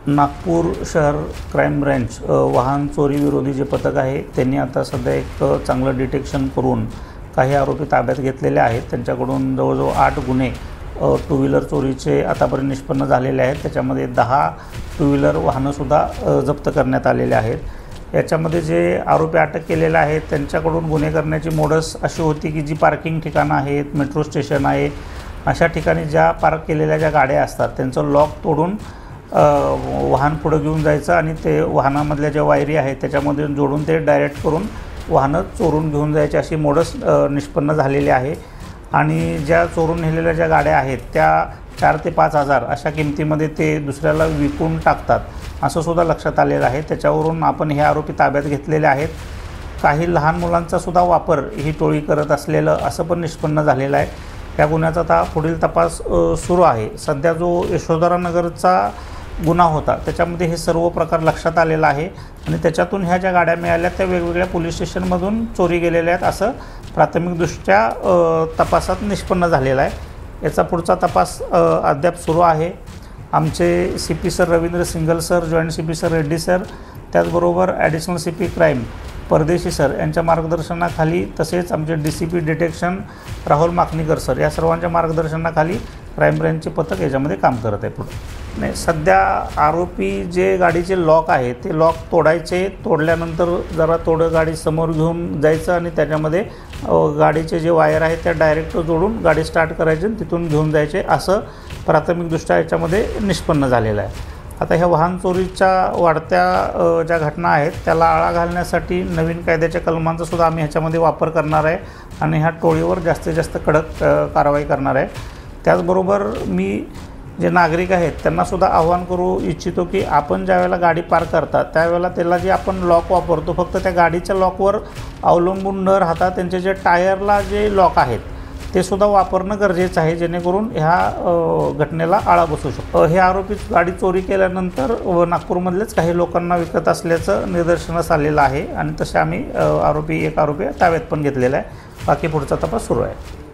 नागपूर शहर crime branch वाहन चोरी विरोधी जे पथक आहे त्यांनी आता सध्या एक चांगलं डिटेक्शन करून काही आरोपी ताब्यात घेतलेले आहेत। त्यांच्याकडून जवळजवळ 8 गुन्हे टू व्हीलर चोरीचे आतापर्यंत निष्पन्न झालेले आहेत। त्याच्यामध्ये 10 टू व्हीलर वाहनंसुद्धा जप्त करण्यात आलेले आहेत। याच्यामध्ये जे आरोपी अटक केलेले आहेत त्यांच्याकडून गुन्हे करण्याची मोडस अशी होती की जी पार्किंग ठिकाणं आहेत, मेट्रो स्टेशन आहे, अशा ठिकाणी ज्या पार्क केलेल्या ज्या गाड्या असतात त्यांचं लॉक तोडून वाहन पुढे घेऊन जायचं आणि ते वाहनामधल्या ज्या वायरी आहेत त्याच्यामध्ये जोडून ते डायरेक्ट करून वाहनं चोरून घेऊन जायचे अशी मोडस निष्पन्न झालेली आहे। आणि ज्या चोरून नेलेल्या ज्या गाड्या आहेत त्या 4 ते 5 हजार अशा किमतीमध्ये ते दुसऱ्याला विकून टाकतात असं सुद्धा लक्षात आलेलं आहे। त्याच्यावरून आपण हे आरोपी ताब्यात घेतलेले आहेत। काही लहान मुलांचा सुद्धा वापर ही टोळी करत असलेलं असं पण निष्पन्न झालेलं आहे। या गुन्ह्याचा आता पुढील तपास सुरू आहे। सध्या जो यशोधरानगरचा गुन्हा होता त्याच्यामध्ये हे सर्व प्रकार लक्षात आलेला आहे आणि त्याच्यातून ह्या ज्या गाड्या मिळाल्या त्या वेगवेगळ्या पोलीस स्टेशनमधून चोरी गेलेल्या आहेत असं प्राथमिकदृष्ट्या तपासात निष्पन्न झालेला आहे। याचा पुढचा तपास अद्याप सुरू आहे। आमचे CP sir Ravindra single sir, joint CP sir Reddy sir, त्याचबरोबर ॲडिशनल CP क्राईम परदेशी सर यांच्या मार्गदर्शनाखाली, तसेच आमचे DCP detection Rahul Makanikar sir या सर्वांच्या मार्गदर्शनाखाली क्राईम ब्रँचचे पथक याच्यामध्ये काम करत आहे। पुढे नाही, सध्या आरोपी जे गाडीचे लॉक आहे ते लॉक तोडायचे, तोडल्यानंतर जरा थोडं गाडी समोर घेऊन जायचं आणि त्याच्यामध्ये गाडीचे जे वायर आहेत त्या डायरेक्ट जोडून गाडी स्टार्ट करायची आणि तिथून घेऊन जायचे असं प्राथमिकदृष्ट्या याच्यामध्ये निष्पन्न झालेलं आहे। आता ह्या वाहन चोरीच्या वाढत्या ज्या घटना आहेत त्याला आळा घालण्यासाठी नवीन कायद्याच्या कलमांचा सुद्धा आम्ही ह्याच्यामध्ये वापर करणार आहे आणि ह्या टोळीवर जास्तीत जास्त कडक कारवाई करणार आहे। त्याचबरोबर मी जे नागरिक आहेत त्यांनासुद्धा आवाहन करू इच्छितो की आपण ज्यावेळेला गाडी पार्क करता त्यावेळेला त्याला जे आपण लॉक वापरतो फक्त त्या गाडीच्या लॉकवर अवलंबून न राहता त्यांचे जे टायरला जे लॉक आहेत ते सुद्धा वापरणं गरजेचं आहे, जेणेकरून ह्या घटनेला आळा बसू शकतो। हे आरोपी गाडी चोरी केल्यानंतर नागपूरमधलेच काही लोकांना विकत असल्याचं निदर्शनास आलेलं आहे आणि तसे आम्ही एक आरोपी ताब्यात पण घेतलेला आहे। बाकी पुढचा तपास सुरू आहे।